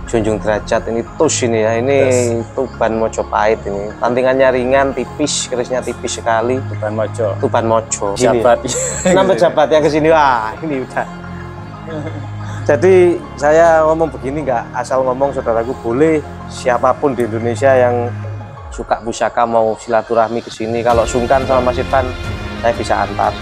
Junjung Derajat ini tus ini ya, ini Tuban Mojopahit ini. Tantingannya ringan, tipis, kerisnya tipis sekali. Tuban Mojo. Jabat. Nambah jabat yang kesini, wah ini udah. Jadi saya ngomong begini nggak asal ngomong, saudaraku, boleh siapapun di Indonesia yang suka pusaka mau silaturahmi ke sini. Kalau sungkan sama Mas Irfan, saya bisa antar.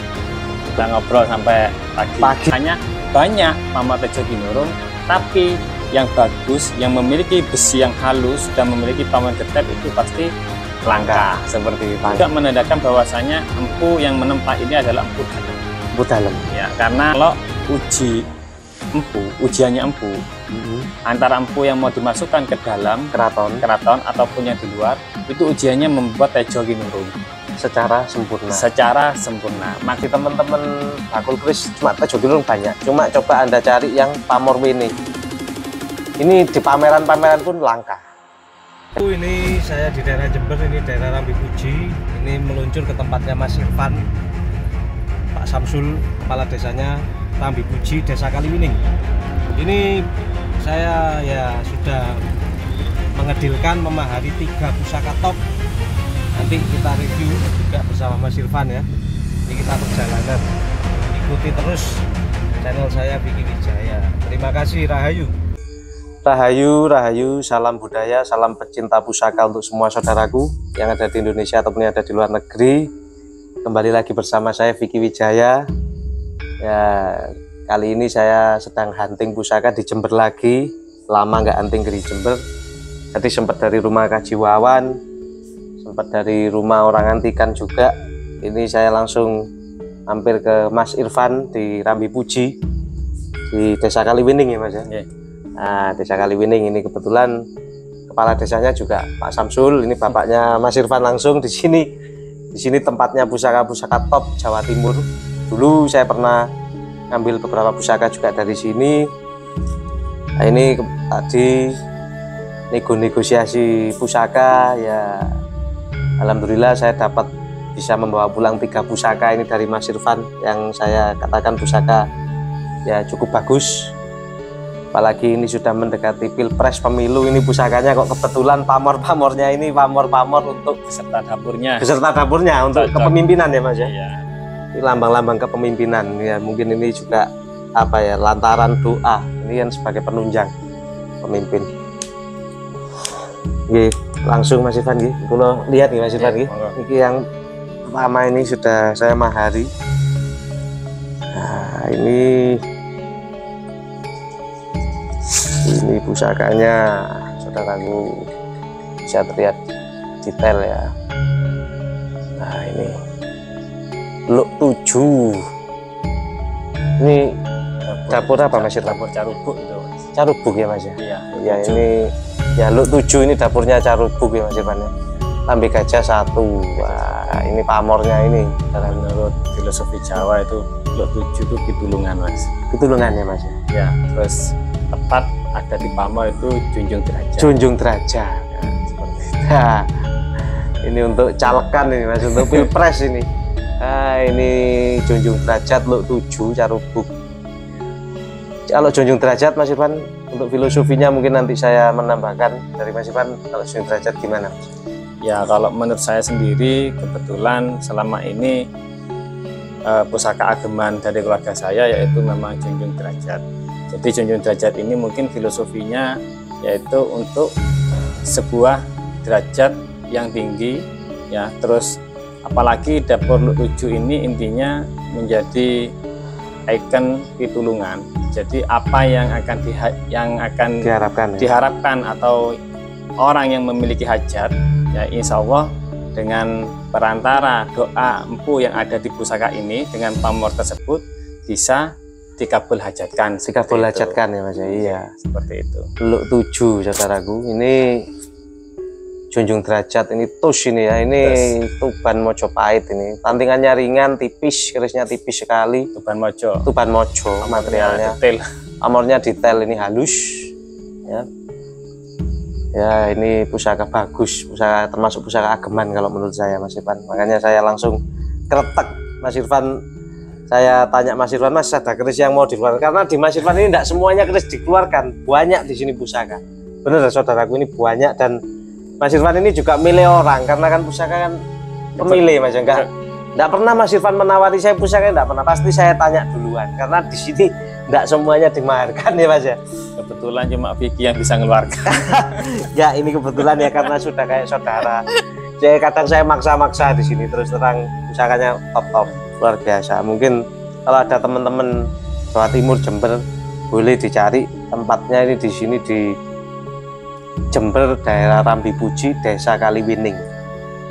Kita ngobrol sampai pagi. Hanya banyak Pamor Tejo Ginurung, tapi yang bagus, yang memiliki besi yang halus dan memiliki paman getep itu pasti langka. Seperti itu. Juga menandakan bahwasanya empu yang menempa ini adalah empu dalam. Empu dalam. Ya, karena kalau ujiannya empu, antara empu yang mau dimasukkan ke dalam keraton ataupun yang di luar, itu ujiannya membuat Tejo Ginurung secara sempurna. Maksud teman-teman bakul keris cuma Tejo Ginurung banyak. Cuma coba Anda cari yang pamor winning. Ini di pameran-pameran pun langka. Ini saya di daerah Jember, ini daerah Rambi Puji. Ini meluncur ke tempatnya Mas Irfan, Pak Samsul, kepala desanya Rambi Puji, Desa Kaliwining. Ini saya ya sudah mengedilkan memahari 3 pusaka top. Nanti kita review juga bersama Mas Irfan ya. Ini kita perjalanan. Ikuti terus channel saya Vicky Wijaya. Terima kasih, Rahayu. Rahayu, salam budaya, salam pecinta pusaka untuk semua saudaraku yang ada di Indonesia ataupun yang ada di luar negeri. Kembali lagi bersama saya Vicky Wijaya. Ya, kali ini saya sedang hunting pusaka di Jember lagi. Lama nggak hunting di Jember. Jadi sempat dari rumah Kaji Wawan, sempat dari rumah orang antikan juga. Ini saya langsung hampir ke Mas Irfan di Rambi Puji, di Desa Kaliwining ya Mas ya. Yeah. Nah, Desa Kaliwining ini kebetulan kepala desanya juga Pak Samsul, ini bapaknya Mas Irfan langsung di sini. Di sini tempatnya pusaka-pusaka top Jawa Timur. Dulu saya pernah ngambil beberapa pusaka juga dari sini. Nah, ini tadi negosiasi pusaka ya. Alhamdulillah saya dapat bisa membawa pulang 3 pusaka ini dari Mas Irfan yang saya katakan pusaka ya cukup bagus. Apalagi ini sudah mendekati Pilpres pemilu, ini pusakanya kok kebetulan pamor-pamornya ini pamor-pamor untuk beserta dapurnya untuk kepemimpinan ya Mas ya. Iya. Ini lambang-lambang kepemimpinan ya, mungkin ini juga apa ya, lantaran doa ini yang sebagai penunjang pemimpin. Oke, langsung Mas Irfan nggih. Kula lihat nih Mas Irfan nggih. Ini yang pertama ini sudah saya mahari. Nah, ini pusakanya saudaraku, bisa terlihat detail ya. Nah, ini Luk 7. Ini dapur apa Mas? Dapur Carubuk itu. Carubuk ya Mas ya? Iya. Ya ini ya Luk 7 ini dapurnya Carubuk ya Mas Irfan ya. Lambe Gajah 1. Wah, ini pamornya ini. Menurut filosofi Jawa itu Luk 7 itu pitulungan Mas. Pitulungan ya Mas ya? Ya, terus tepat ada di pamor itu Junjung Derajat. Junjung Derajat. Ya, seperti itu. Nah, ini untuk calekan ini Mas, untuk Pilpres ini. Nah, ini Junjung Derajat Luk 7 Carubuk. Kalau Junjung Derajat Mas Irfan, untuk filosofinya mungkin nanti saya menambahkan dari Mas Irfan. Kalau Junjung Derajat gimana Mas? Ya, kalau menurut saya sendiri kebetulan selama ini pusaka ageman dari keluarga saya yaitu memang Junjung Derajat. Jadi Junjung Derajat ini mungkin filosofinya yaitu untuk sebuah derajat yang tinggi ya, terus apalagi dapur Luk 7 ini intinya menjadi ikon pitulungan. Jadi apa yang akan diharapkan atau orang yang memiliki hajat ya, insya Allah dengan perantara doa empu yang ada di pusaka ini dengan pamor tersebut bisa dikabul hajatkan. Dikabul hajatkan ya Mas. Iya, seperti itu. Luk 7 saudaraku, ini Junjung Derajat ini tus ini ya, ini Tuban Mojopahit ini. Tantingannya ringan, tipis, kerisnya tipis sekali. Tuban Mojo materialnya. Detail. Amornya detail, ini halus ya. Ya, ini pusaka bagus, pusaka termasuk pusaka ageman kalau menurut saya Mas Irfan. Makanya saya langsung kretek Mas Irfan. Saya tanya Mas Irfan, Mas ada keris yang mau dikeluarkan? Karena di Mas Irfan ini tidak semuanya keris dikeluarkan, banyak di sini pusaka. bener saudaraku, ini banyak. Dan Mas Irfan ini juga milih orang, karena kan pusaka kan pemilih Mas, enggak pernah Mas Irfan menawari saya pusaka, enggak pernah, pasti saya tanya duluan, karena di sini enggak semuanya dimaharkan ya Mas ya. Kebetulan cuma Vicky yang bisa ngeluarkan. Ya ini kebetulan ya, karena sudah kayak saudara. Jadi kadang saya maksa-maksa di sini, terus terang pusakanya top luar biasa. Mungkin kalau ada teman-teman Jawa Timur, Jember, boleh dicari tempatnya ini di sini di Jember, daerah Rambi Puji, Desa Kaliwining.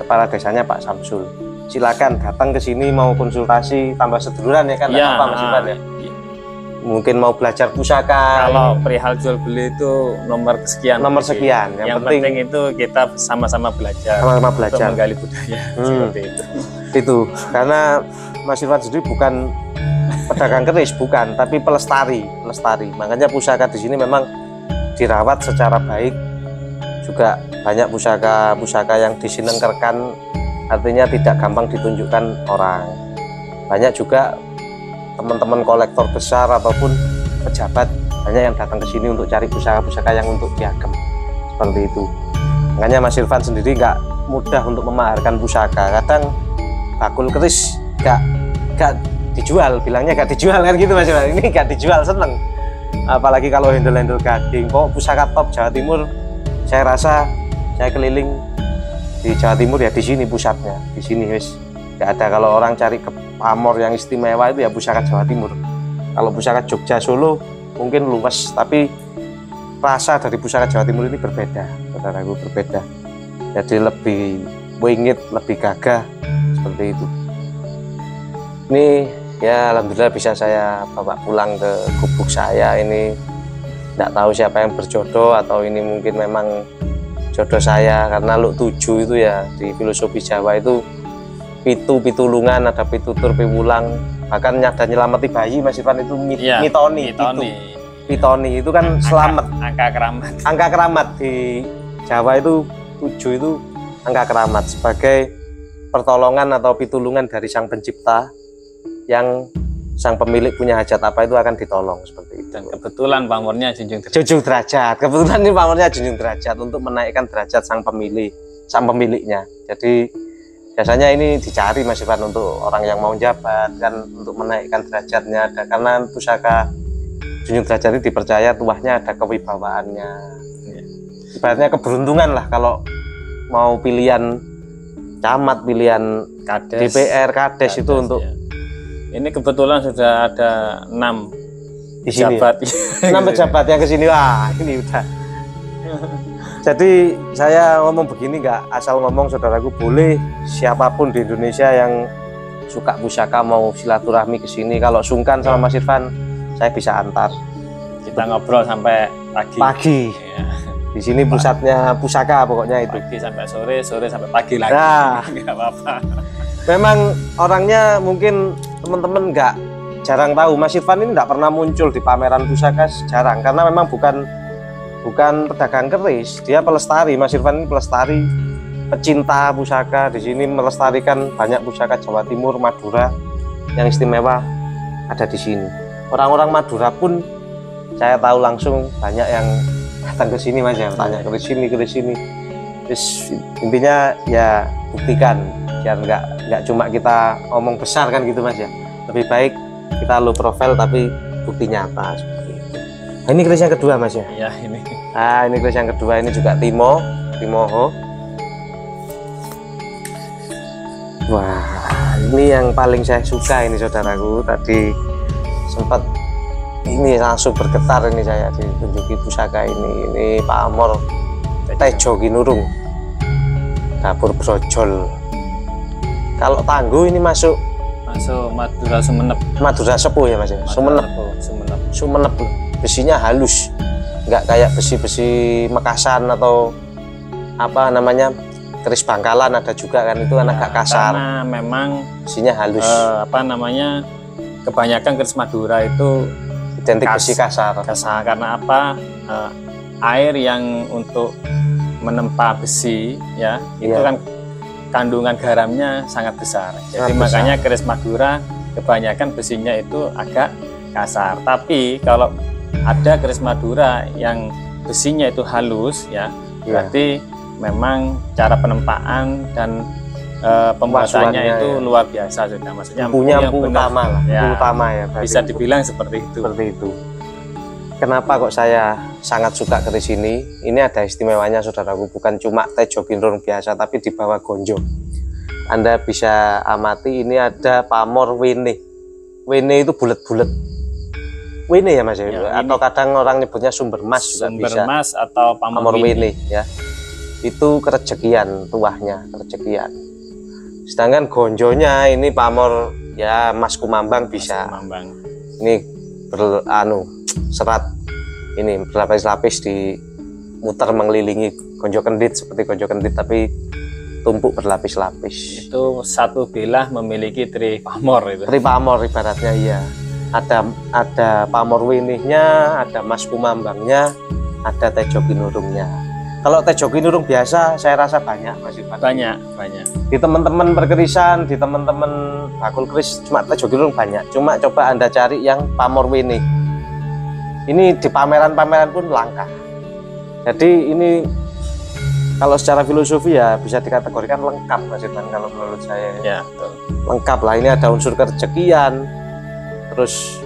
Kepala desanya Pak Samsul. Silakan datang ke sini, mau konsultasi tambah seduluran ya kan, Ya, apa Mas Irfan ya? Mungkin mau belajar pusaka. Kalau perihal jual beli itu nomor sekian. Nomor sekian. Yang penting itu kita sama-sama belajar. Sama-sama Untuk belajar. menggali budaya seperti itu. Itu karena Mas Irfan sendiri bukan pedagang keris, bukan, tapi pelestari. Makanya pusaka di sini memang dirawat secara baik. Juga banyak pusaka yang disinengkerkan, artinya tidak gampang ditunjukkan orang. Banyak juga teman-teman kolektor besar ataupun pejabat banyak yang datang ke sini untuk cari pusaka-pusaka yang untuk diagem, seperti itu. Makanya Mas Irfan sendiri nggak mudah untuk memaharkan pusaka. Kadang bakul keris nggak dijual, bilangnya nggak dijual kan gitu Mas Irfan. Ini nggak dijual, seneng. Apalagi kalau handle-handle gading, kok pusaka top Jawa Timur. Saya rasa saya keliling di Jawa Timur ya, di sini pusatnya, di sini wis. Nggak ada, kalau orang cari ke pamor yang istimewa itu ya pusaka Jawa Timur. Kalau pusaka Jogja, Solo mungkin luas, tapi rasa dari pusaka Jawa Timur ini berbeda, saudaraku, berbeda. Jadi lebih wingit, lebih gagah, seperti itu. Ini ya alhamdulillah bisa saya bawa pulang ke gubuk saya. Ini tidak tahu siapa yang berjodoh, atau ini mungkin memang jodoh saya, karena Luk 7 itu ya di filosofi Jawa itu pitulungan, ada pitutur, piwulang, bahkan ada nyelamati bayi Mas Irfan itu mitoni. Pitoni itu kan selamat, angka keramat di Jawa itu 7 itu angka keramat sebagai pertolongan atau pitulungan dari sang pencipta, yang sang pemilik punya hajat apa itu akan ditolong, seperti itu. Dan kebetulan pamornya junjung derajat. Kebetulan ini pamornya junjung derajat untuk menaikkan derajat sang pemiliknya. Jadi biasanya ini dicari Mas Irfan untuk orang yang mau jabat kan, untuk menaikkan derajatnya. Karena pusaka junjung derajat ini dipercaya tuahnya ada kewibawaannya. Ibaratnya keberuntungan lah, kalau mau pilihan camat, pilihan Kades, DPR, Kades itu untuk ya. Ini kebetulan sudah ada 6 di sini. pejabat. 6 pejabat yang ke sini. Wah, ini udah. Jadi saya ngomong begini nggak asal ngomong, saudaraku, boleh siapapun di Indonesia yang suka pusaka mau silaturahmi ke sini. Kalau sungkan sama Mas Irfan, saya bisa antar. Kita ngobrol sampai pagi. Ya. Di sini pusatnya pusaka pokoknya itu. Pagi sampai sore, sore sampai pagi lagi. Nah, nggak apa-apa. Memang orangnya mungkin teman-teman nggak jarang tahu, Mas Irfan ini nggak pernah muncul di pameran pusaka, jarang, karena memang bukan pedagang keris, dia pelestari. Mas Irfan ini pelestari, pecinta pusaka. Di sini melestarikan banyak pusaka Jawa Timur, Madura yang istimewa ada di sini. Orang-orang Madura pun saya tahu langsung banyak yang datang ke sini Mas ya, tanya ke sini. Terus intinya ya buktikan, biar nggak cuma kita ngomong besar kan gitu Mas ya. Lebih baik kita low profile tapi bukti nyata seperti itu. Nah, ini keris yang kedua Mas ya? Iya, ini. Nah, ini keris yang kedua, ini juga Timoho. Wah, ini yang paling saya suka ini saudaraku. Tadi sempat ini langsung bergetar ini saya ditunjuki pusaka ini. Ini pamor Tejo Ginurung, dapur brojol. Kalau Tangguh ini masuk Madura Sumenep. Madura Sepuh ya Mas ya? Sumenep. Besinya halus, nggak kayak besi-besi Mekasan atau apa namanya keris Bangkalan, ada juga kan, itu kan agak kasar. Karena memang besinya halus. Kebanyakan keris Madura itu identik besi kasar. Karena apa? Air yang untuk menempa besi ya, itu kan kandungan garamnya sangat besar. Jadi makanya keris Madura kebanyakan besinya itu agak kasar. Tapi kalau ada keris Madura yang besinya itu halus ya, Iya. berarti memang cara penempaan dan pembuatannya Pemasukannya, itu ya. luar biasa sudah. Maksudnya Empunya yang empu benar. utama lah, Ya, empu utama ya. berarti bisa empu. dibilang seperti itu. Seperti itu. Kenapa kok saya sangat suka ke sini? Ini ada istimewanya saudaraku, bukan cuma Tejo Ginurung biasa, tapi di bawah gonjo. Anda bisa amati ini ada pamor wene. Wene itu bulat-bulat. Wene ya Mas ya? Ya, Atau kadang orang nyebutnya sumber mas juga Sumber bisa. mas atau Pamor wene ya. Itu kerejekian, tuahnya kerejekian. Sedangkan gonjonya ini pamor ya Mas Kumambang bisa. Mambang. Ini serat ini berlapis-lapis dimuter mengelilingi gonjo kendit seperti gonjo kendit tapi tumpuk berlapis-lapis. Itu satu bilah memiliki tri pamor itu. Tri pamor ibaratnya iya. Ada pamor winihnya, ada Mas Kumambangnya, ada Tejo Ginurungnya. Kalau Tejo Ginurung biasa saya rasa banyak Mas Ivan. Banyak. Di teman-teman perkerisan, di teman-teman bakul keris cuma Tejo Ginurung banyak. Cuma coba Anda cari yang pamor winih. Ini di pameran-pameran pun langka. Jadi ini kalau secara filosofi ya bisa dikategorikan lengkap Mas Ivan kalau menurut saya. Ya, betul. Lengkap lah, ini ada unsur kerejekian. Terus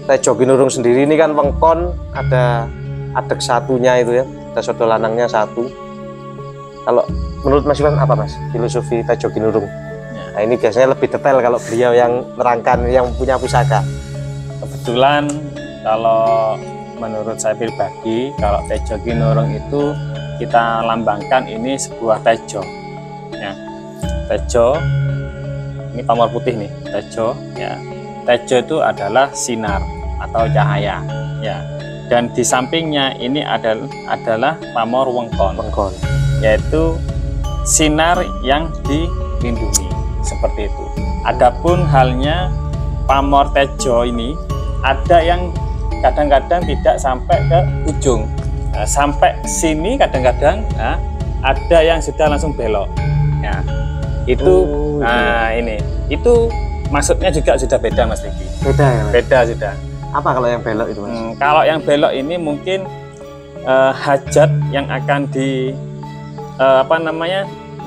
Tejo Ginurung sendiri ini kan wengkon, ada adek satunya itu ya, ada sodo lanangnya satu. Kalau menurut Mas Iwan apa Mas filosofi Tejo Ginurung? Ya. Nah ini biasanya lebih detail kalau beliau yang nerangkan, yang punya pusaka. Kebetulan kalau menurut saya pribadi, kalau Tejo Ginurung itu kita lambangkan ini sebuah tejo. Ya. Tejo, ini pamor putih nih, tejo. Ya. Tejo itu adalah sinar atau cahaya. Ya. Dan di sampingnya ini adalah pamor wengkon, Wengkon. yaitu sinar yang dilindungi seperti itu. Adapun halnya pamor tejo ini ada yang kadang-kadang tidak sampai ke ujung, nah, sampai sini kadang-kadang ada yang sudah langsung belok. Ya, itu ini itu maksudnya juga sudah beda Mas Vicky. Beda ya Mas? Beda sudah. Apa kalau yang belok itu Mas? Kalau yang belok ini mungkin hajat yang akan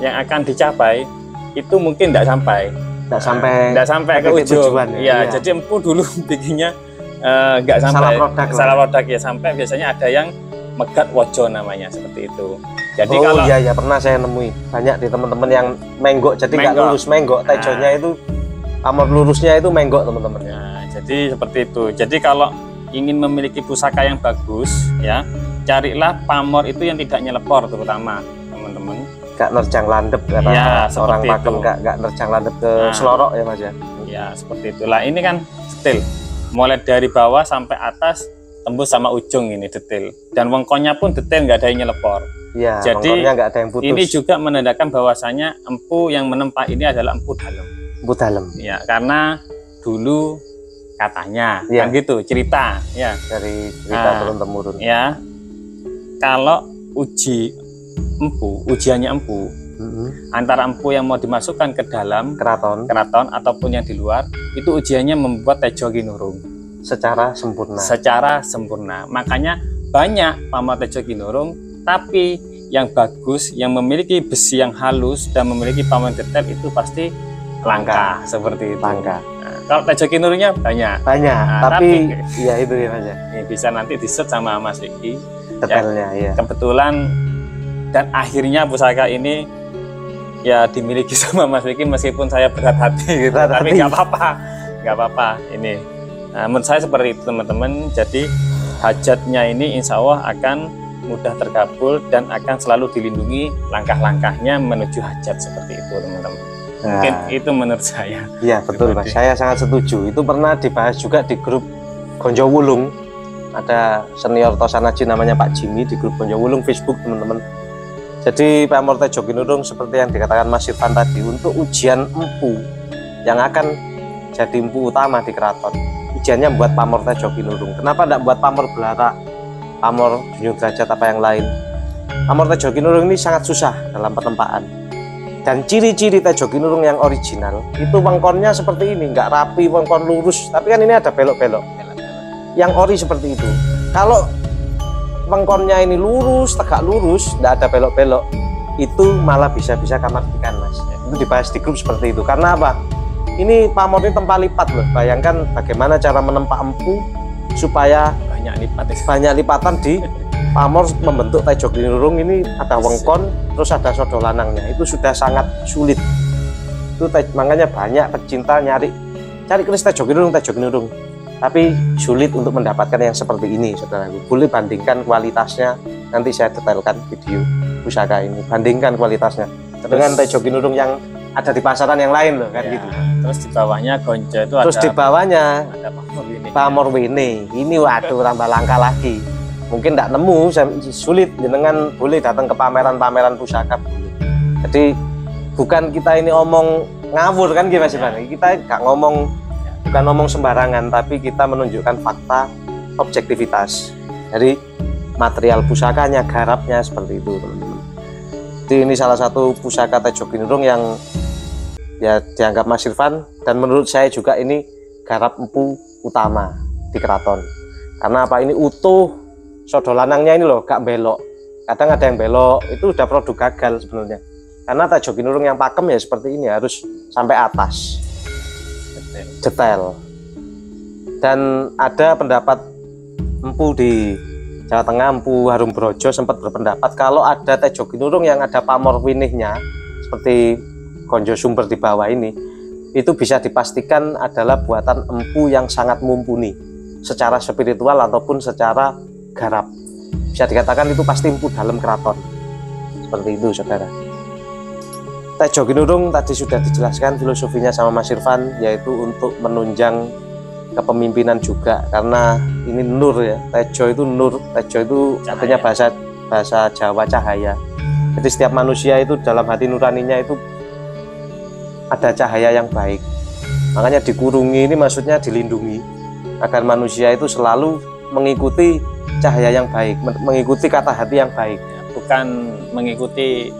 yang akan dicapai itu mungkin tidak sampai. Tidak sampai ke ujung. Ya, jadi empu dulu bikinnya nggak sampai salah produk ya, sampai biasanya ada yang megat wojo namanya seperti itu. Jadi kalau iya pernah saya nemui banyak di teman-teman yang menggok, jadi nggak lurus menggok. Tejonya itu pamor lurusnya itu menggok teman-teman. Nah, jadi seperti itu. Jadi kalau ingin memiliki pusaka yang bagus ya, carilah pamor itu yang tidak nyelepor terutama teman-teman. Gak nerjang landep kata ya, orang pakem, itu. gak nerjang landep ke selorok ya Mas ya. Ya seperti itulah. Ini kan detail, mulai dari bawah sampai atas tembus sama ujung ini detail. Dan wengkonnya pun detail, nggak ada yang nyelepor. Iya. Jadi nggak ada yang putus. Ini juga menandakan bahwasanya empu yang menempa ini adalah empu dalam. Empu dalam. Ya karena dulu katanya ya. kan gitu cerita ya dari cerita turun temurun. Ya kalau ujiannya empu antara empu yang mau dimasukkan ke dalam keraton ataupun yang di luar, itu ujiannya membuat Tejo Ginurung secara sempurna. Makanya banyak pamor Tejo Ginurung, tapi yang bagus, yang memiliki besi yang halus dan memiliki pamor detail itu pasti langka seperti itu. Langka. Nah, kalau Tejo Ginurungnya banyak. Tapi ya itu ya Mas ya. Ini bisa nanti di-search sama Mas Vicky detailnya ya. Kebetulan dan akhirnya pusaka ini ya dimiliki sama Mas Vicky meskipun saya berat hati gitu. Tapi nggak apa-apa ini. Nah, menurut saya seperti itu teman-teman. Jadi hajatnya ini insya Allah akan mudah terkabul dan akan selalu dilindungi langkah-langkahnya menuju hajat seperti itu teman-teman. Mungkin itu menurut saya. Iya betul Mas, saya sangat setuju. Itu pernah dibahas juga di grup Gonjo Wulung. Ada senior Tosanaji namanya Pak Jimmy di grup Gonjo Wulung Facebook teman-teman. Jadi pamor Tejo Ginurung seperti yang dikatakan Mas Irfan tadi, untuk ujian empu yang akan jadi empu utama di keraton, ujiannya buat pamor Tejo Ginurung. Kenapa tidak buat pamor Belara, pamor Junjung Derajat apa yang lain? Pamor Tejo Ginurung ini sangat susah dalam penempaan. Dan ciri-ciri Tejo Ginurung yang original itu wengkonnya seperti ini, nggak rapi, wengkon lurus, tapi kan ini ada belok-belok. Yang ori seperti itu. Kalau wengkonnya ini lurus, tegak lurus, tidak ada belok-belok, itu malah bisa-bisa kamar ikan, Mas. Itu dibahas di grup seperti itu. Karena apa? Ini pamor ini tempat lipat loh. Bayangkan bagaimana cara menempa empu supaya banyak lipatan di pamor membentuk tejo ginurung. Ini ada wengkon, terus ada sodo lanangnya. Itu sudah sangat sulit. Itu makanya banyak pecinta cari keris tejo ginurung. Tapi sulit untuk mendapatkan yang seperti ini, saudaraku. Boleh bandingkan kualitasnya, nanti saya detailkan video pusaka ini. Bandingkan kualitasnya dengan tejo ginurung yang ada di pasaran yang lain loh, kan ya, gitu. Terus di bawahnya gonjo itu terus ada. Di bawahnya ada pamor wene. Ini waduh tambah langka lagi. Mungkin tidak nemu, sulit. Jenengan boleh datang ke pameran-pameran pusaka. Jadi bukan kita ini omong ngawur kan gitu Mas Ivan. Kita nggak bukan ngomong sembarangan, tapi kita menunjukkan fakta, objektivitas dari material pusakanya, garapnya seperti itu, teman-teman. Jadi ini salah satu pusaka tejo ginurung yang ya dianggap Mas Irfan, dan menurut saya juga ini garap empu utama di keraton. Karena apa? Ini utuh, sodo lanangnya ini loh, gak belok. Kadang ada yang belok, itu udah produk gagal sebenarnya. Karena tejo ginurung yang pakem ya seperti ini, harus sampai atas. Detail. Dan ada pendapat empu di Jawa Tengah, empu Harum Brojo sempat berpendapat kalau ada tejo ginurung yang ada pamor winihnya seperti gonjo sumber di bawah ini, itu bisa dipastikan adalah buatan empu yang sangat mumpuni secara spiritual ataupun secara garap. Bisa dikatakan itu pasti empu dalam keraton. Seperti itu, saudara. Tejo ginurung tadi sudah dijelaskan filosofinya sama Mas Irfan, yaitu untuk menunjang kepemimpinan juga, karena ini nur ya. Tejo itu nur, tejo itu artinya bahasa Jawa cahaya. Jadi setiap manusia itu dalam hati nuraninya itu ada cahaya yang baik. Makanya dikurungi ini maksudnya dilindungi agar manusia itu selalu mengikuti cahaya yang baik, mengikuti kata hati yang baik, bukan mengikuti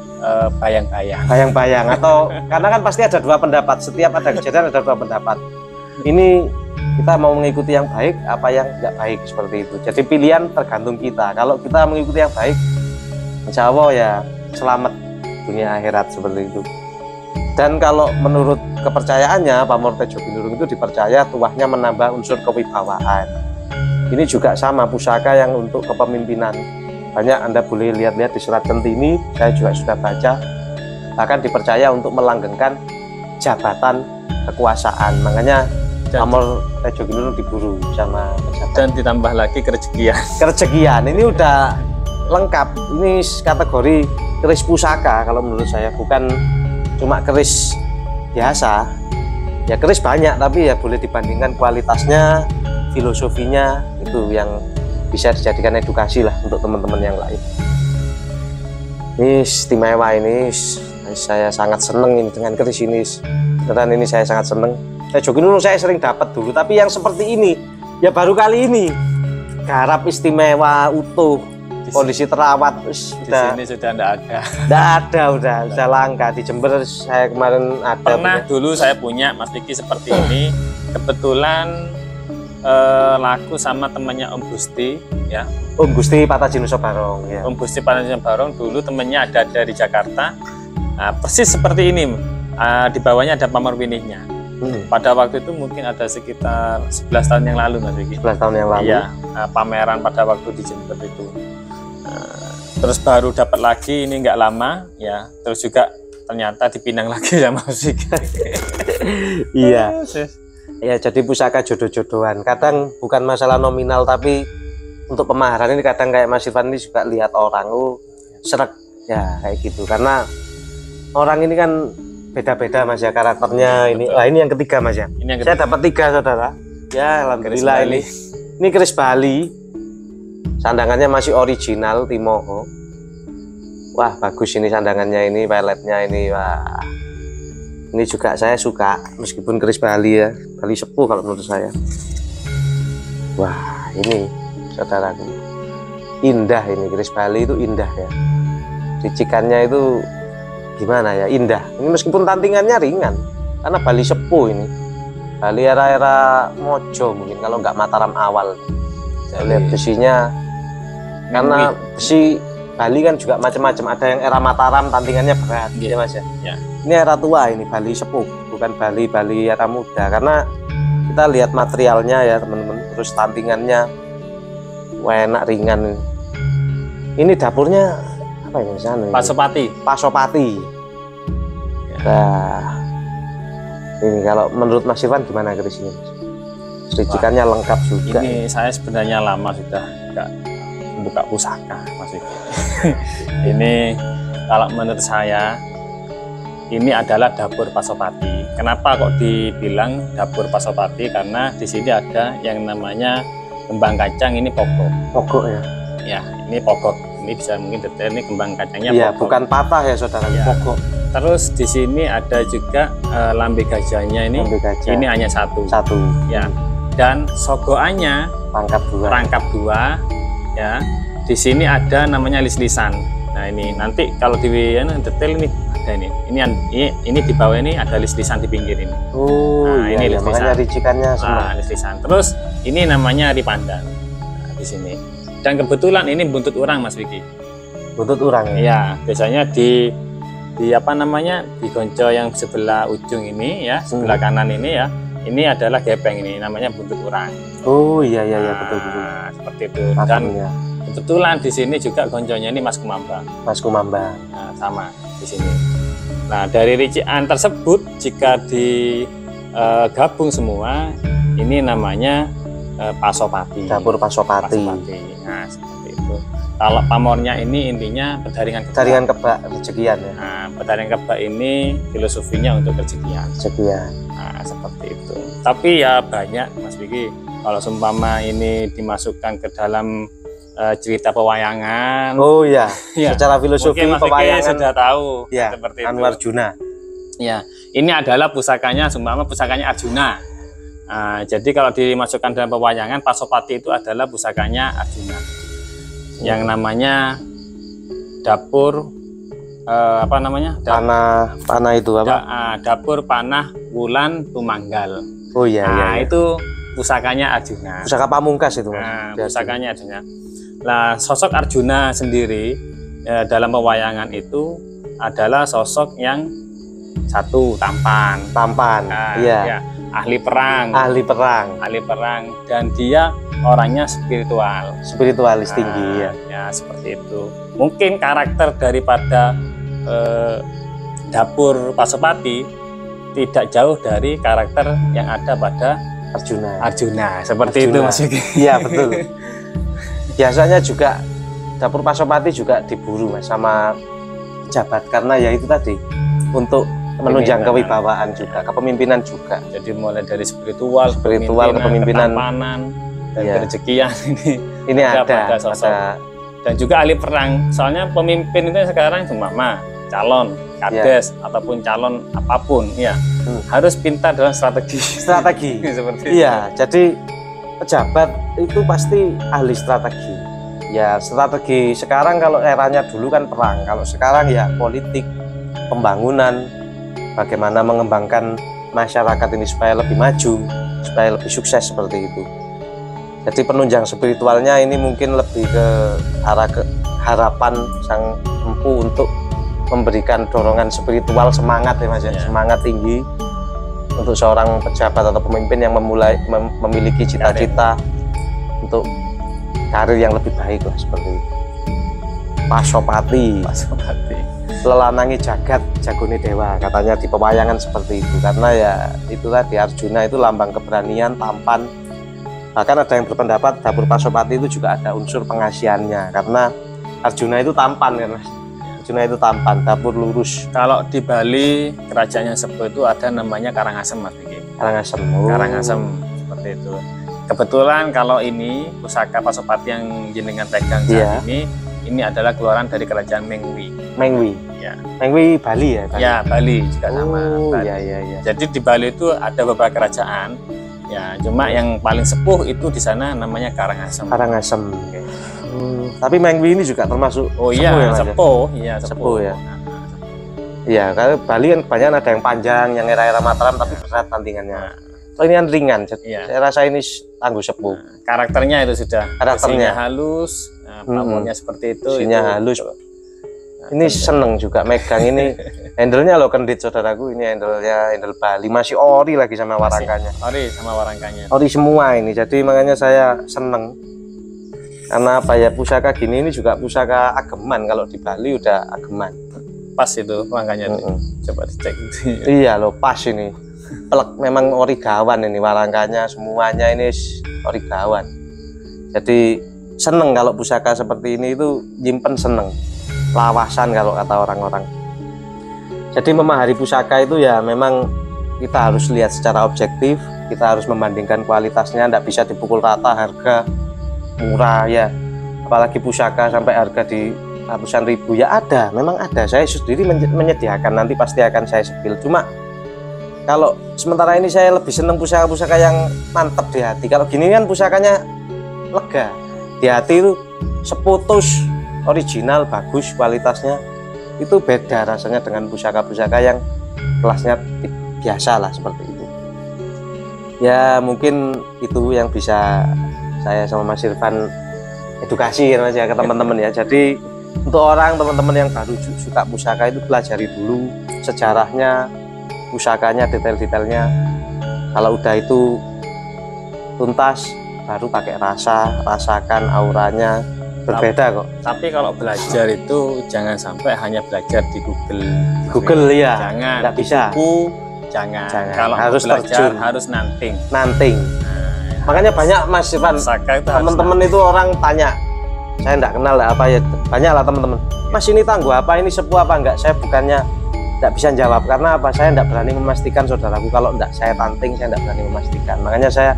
bayang-bayang atau karena kan pasti ada dua pendapat, setiap ada kejadian ada dua pendapat. Ini kita mau mengikuti yang baik apa yang enggak baik, seperti itu. Jadi pilihan tergantung kita. Kalau kita mengikuti yang baik, insya Allah ya selamat dunia akhirat, seperti itu. Dan kalau menurut kepercayaannya, pamor tejo ginurung itu dipercaya tuahnya menambah unsur kewibawaan. Ini juga sama pusaka yang untuk kepemimpinan. Banyak Anda boleh lihat-lihat di surat Centini, saya juga sudah baca, bahkan dipercaya untuk melanggengkan jabatan kekuasaan. Makanya pamor tejo ginurung diburu sama pejabat. Dan ditambah lagi kerejekian. Ini udah lengkap. Ini kategori keris pusaka kalau menurut saya, bukan cuma keris biasa. Ya keris banyak, tapi ya boleh dibandingkan kualitasnya, filosofinya, itu yang bisa dijadikan edukasi lah untuk teman-teman yang lain. Ini istimewa, ini saya sangat seneng ini dengan keris ini. Dan ini saya sangat seneng. Tejo ginurung saya sering dapat dulu, tapi yang seperti ini ya baru kali ini. Garap istimewa, utuh, kondisi terawat, di sini sudah tidak ada. Udah langka. Di Jember saya kemarin ada. Pernah dulu saya punya Mas Vicky seperti ini. Kebetulan laku sama temannya Om Gusti ya. Om Gusti Patajinoso Barong ya. Om Gusti Patajinoso Barong dulu temannya ada dari Jakarta. Nah, persis seperti ini. Di bawahnya ada pamor winihnya. Pada waktu itu mungkin ada sekitar 11 tahun yang lalu Mas Vicky. 11 tahun yang lalu. Iya, pameran pada waktu di Jember itu. Terus baru dapat lagi ini nggak lama ya. Terus juga ternyata dipinang lagi sama Mas Vicky. Iya. Ya, jadi pusaka jodoh-jodohan. Kadang bukan masalah nominal, tapi untuk pemaharan ini kadang kayak Mas Irfan ini juga lihat orang, srek ya kayak gitu. Karena orang ini kan beda-beda Mas ya karakternya. Ini ini yang ketiga Mas ya. Saya dapat 3 saudara. Ya alhamdulillah ini. Ini keris Bali. Sandangannya masih original Timoho. Wah bagus ini sandangannya, ini peletnya ini, wah. Ini juga saya suka, meskipun keris Bali ya, Bali sepuh kalau menurut saya. Wah ini saudaraku, indah ini keris Bali itu indah ya. Ricikannya itu gimana ya, indah. Ini meskipun tantingannya ringan, karena Bali sepuh ini. Bali era-era Mojo mungkin, kalau nggak Mataram awal. Saya lihat besinya Karena besi Bali kan juga macam-macam. Ada yang era Mataram tandingannya berat, ya Mas ya. Ya. Ini era tua, ini Bali sepuh, bukan Bali era muda. Karena kita lihat materialnya ya teman-teman, terus tandingannya enak, ringan. Ini dapurnya apa ya Mas? Pasopati. Pasopati. Nah, ini kalau menurut Mas Irfan gimana ke sini? Listrikannya lengkap juga. Ini saya sebenarnya lama sudah nggak buka pusaka, Mas Vicky. Ini kalau menurut saya ini adalah dapur Pasopati. Kenapa kok dibilang dapur Pasopati? Karena di sini ada yang namanya kembang kacang, ini pokok. Pokok ya? Ya, ini pokok. Ini bisa mungkin detail, ini kembang kacangnya iya, pokok. bukan patah ya saudara, Ya. pokok. Terus di sini ada juga lambe gajahnya ini. Lambe gajah. Ini hanya satu. Ya. Dan sogoannya rangkap dua. Ya. Di sini ada namanya lis-lisan. Nah, ini nanti kalau di detail ini ada ini. Ini di bawah ini ada lis-lisan di pinggir ini. Oh, nah, iya, ini iya, makanya ricikannya semua. lis-lisan. Terus ini namanya ri pandan. Nah, di sini. Dan kebetulan ini buntut urang, Mas Vicky. Buntut urang ya? Iya, biasanya di apa namanya? Di gonco yang sebelah ujung ini ya, sebelah kanan ini ya. Ini adalah gepeng, ini namanya buntut urang. Oh iya iya Nah, betul. Seperti itu. Dan ya. kebetulan di sini juga gonconya ini Mas Kumambang. Mas Kumambang. Nah, sama di sini. Nah, dari ricikan tersebut jika digabung semua, ini namanya Pasopati. Dapur Pasopati. Nah, seperti itu. Kalau pamornya ini intinya pedaringan kebak. Pedaringan kebak rezekian ya. Nah, pedaringan kebak ini filosofinya untuk rezekian. Rezekian. Nah, seperti itu. Tapi ya banyak, Mas Vicky. Kalau seumpama ini dimasukkan ke dalam cerita pewayangan. Oh iya. Ya. Secara filosofi mungkin Mas Vicky pewayangan sudah tahu. Ya, seperti Anwar itu. Juna. Ya, ini adalah pusakanya, seumpama pusakanya Arjuna. Nah, jadi kalau dimasukkan dalam pewayangan, Pasopati itu adalah pusakanya Arjuna. Yang namanya dapur apa namanya? Panah itu apa? Dapur panah wulan tumanggal. Oh iya Nah, iya. itu pusakanya Arjuna. Pusaka pamungkas itu Mas. Nah, pusakanya Arjuna. Nah, sosok Arjuna sendiri dalam pewayangan itu adalah sosok yang satu tampan. Nah, iya. Ya, ahli perang. Ahli perang Dan dia orangnya spiritual. Spiritualis tinggi ya. Ya, seperti itu. Mungkin karakter daripada dapur Pasopati tidak jauh dari karakter yang ada pada Arjuna. Seperti itu Mas Vicky. Iya betul. Biasanya juga dapur Pasopati juga diburu Mas sama pejabat karena ya itu tadi untuk menunjang kewibawaan juga, kepemimpinan juga. Jadi mulai dari spiritual kepemimpinan, ketampanan, dan ya. kerezekian ini ada sosok. Dan juga ahli perang. Soalnya pemimpin itu sekarang cuma calon kades ataupun calon apapun ya harus pintar dalam strategi seperti iya itu. Jadi pejabat itu pasti ahli strategi ya. Strategi sekarang, kalau eranya dulu kan perang, kalau sekarang ya politik, pembangunan, bagaimana mengembangkan masyarakat ini supaya lebih maju, supaya lebih sukses, seperti itu. Jadi penunjang spiritualnya ini mungkin lebih ke arah harapan sang empu untuk memberikan dorongan spiritual, semangat ya Mas ya. Semangat tinggi untuk seorang pejabat atau pemimpin yang memiliki cita-cita untuk karir yang lebih baik lah, seperti itu. Pasopati. Lelanangi jagat jagone dewa, katanya di pewayangan seperti itu. Karena ya itu tadi, Arjuna itu lambang keberanian, tampan. Bahkan ada yang berpendapat dapur Pasopati itu juga ada unsur pengasihannya, karena Arjuna itu tampan kan Mas. Arjuna itu tampan, dapur lurus. Kalau di Bali kerajaan yang sepuh itu ada namanya Karangasem Mas Vicky. Karangasem. Karangasem seperti itu. Kebetulan kalau ini pusaka Pasopati yang jenengan pegang saat ini adalah keluaran dari kerajaan Mengwi. Ya. Mengwi Bali ya? Ya, Bali juga sama. Iya, iya, iya. Jadi di Bali itu ada beberapa kerajaan. Ya, cuma yang paling sepuh itu di sana namanya Karangasem. Okay. Tapi Mengwi ini juga termasuk sepuh ya. Iya, karena Bali kan kebanyakan ada yang panjang, yang era-era Mataram tapi berat tandingannya. Oh, ini kan ringan. Saya rasa ini tangguh sepuh. Karakternya itu sudah karakternya halus, pamornya seperti itu. Isinya halus. Ini seneng juga megang ini. Handle-nya loh kendit saudaraku, ini handle Bali, masih ori lagi sama warangkanya. Ori sama warangkanya. Ori semua ini, jadi makanya saya seneng. Karena apa ya, pusaka gini ini juga pusaka ageman, kalau di Bali udah ageman. Pas itu warangkanya tuh. Coba dicek. Iya loh, pas ini. Pelek, memang ori gawan ini warangkanya, semuanya ini ori gawan. Jadi seneng kalau pusaka seperti ini itu nyimpen, seneng. Lawasan kalau kata orang-orang. Jadi memahari pusaka itu ya memang kita harus lihat secara objektif, kita harus membandingkan kualitasnya, tidak bisa dipukul rata harga murah ya, apalagi pusaka sampai harga di ratusan ribu ya ada, memang ada. Saya sendiri menyediakan, nanti pasti akan saya spill. Cuma kalau sementara ini saya lebih seneng pusaka-pusaka yang mantep di hati. Kalau gini kan pusakanya lega, di hati itu seputus original, bagus kualitasnya, itu beda rasanya dengan pusaka-pusaka yang kelasnya biasa lah seperti itu. Ya mungkin itu yang bisa saya sama Mas Irfan edukasi ya Mas ya ke teman-teman ya. Jadi untuk teman-teman yang baru suka pusaka itu pelajari dulu sejarahnya, pusakanya, detail-detailnya. Kalau udah itu tuntas, baru pakai rasakan auranya. Berbeda kok. Tapi kalau belajar itu jangan sampai hanya belajar di Google ya, jangan, nggak bisa. Buku jangan. Kalau harus belajar terjun, harus nanting. Makanya banyak Mas Irfan, teman-teman itu orang tanya, saya enggak kenal lah apa ya, banyak lah teman-teman, Mas ini tangguh apa, ini sepuh apa enggak. Saya bukannya enggak bisa jawab, karena apa, saya enggak berani memastikan saudaraku. Kalau enggak saya tanting, saya enggak berani memastikan. Makanya saya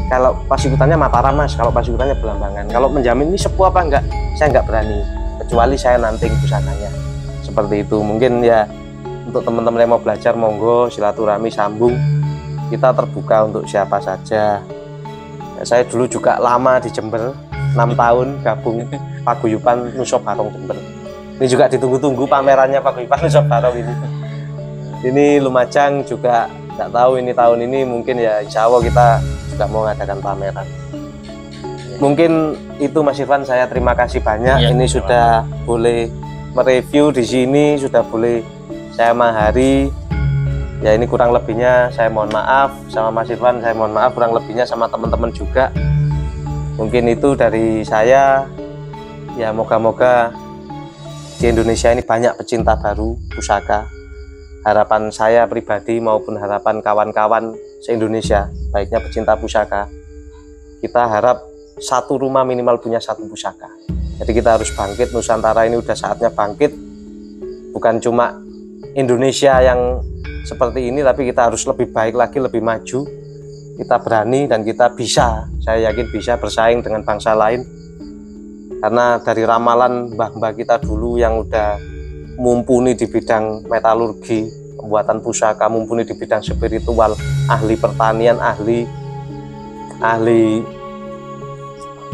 kalau pas ikutannya Mataram Mas, kalau pas ikutannya Belambangan. Kalau menjamin ini sepuh apa enggak, saya enggak berani, kecuali saya nanting pusakanya. Seperti itu. Mungkin ya untuk teman-teman yang mau belajar, monggo silaturahmi, sambung. Kita terbuka untuk siapa saja. Ya, saya dulu juga lama di Jember, 6 tahun gabung paguyuban Nusop Barong Jember. Ini juga ditunggu-tunggu pamerannya paguyuban Nusop Barong ini. Ini Lumajang juga nggak tahu ini tahun ini, mungkin ya insya Allah kita juga mau mengadakan pameran. Mungkin itu Mas Irfan, saya terima kasih banyak. Ya, ini sudah boleh mereview di sini, sudah boleh saya mahari. Ya ini kurang lebihnya saya mohon maaf, sama Mas Irfan saya mohon maaf, kurang lebihnya sama teman-teman juga. Mungkin itu dari saya. Ya moga-moga di Indonesia ini banyak pecinta baru pusaka. Harapan saya pribadi maupun harapan kawan-kawan se-Indonesia, baiknya pecinta pusaka, kita harap satu rumah minimal punya satu pusaka. Jadi kita harus bangkit, Nusantara ini udah saatnya bangkit. Bukan cuma Indonesia yang seperti ini, tapi kita harus lebih baik lagi, lebih maju. Kita berani dan kita bisa, saya yakin bisa bersaing dengan bangsa lain. Karena dari ramalan mbah-mbah kita dulu yang udah mumpuni di bidang metalurgi, pembuatan pusaka, mumpuni di bidang spiritual, ahli pertanian, ahli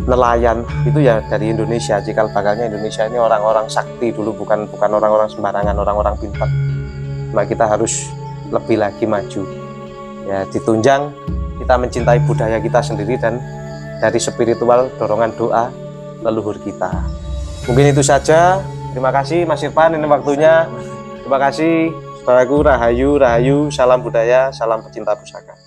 nelayan, itu ya dari Indonesia. Cikal bakalnya Indonesia ini orang-orang sakti dulu, bukan orang-orang sembarangan, orang-orang pintar. Cuma kita harus lebih lagi maju. Ya ditunjang kita mencintai budaya kita sendiri dan dari spiritual, dorongan doa leluhur kita. Mungkin itu saja. Terima kasih Mas Irfan, ini waktunya. Terima kasih saudaraku, rahayu, salam budaya, salam pecinta pusaka.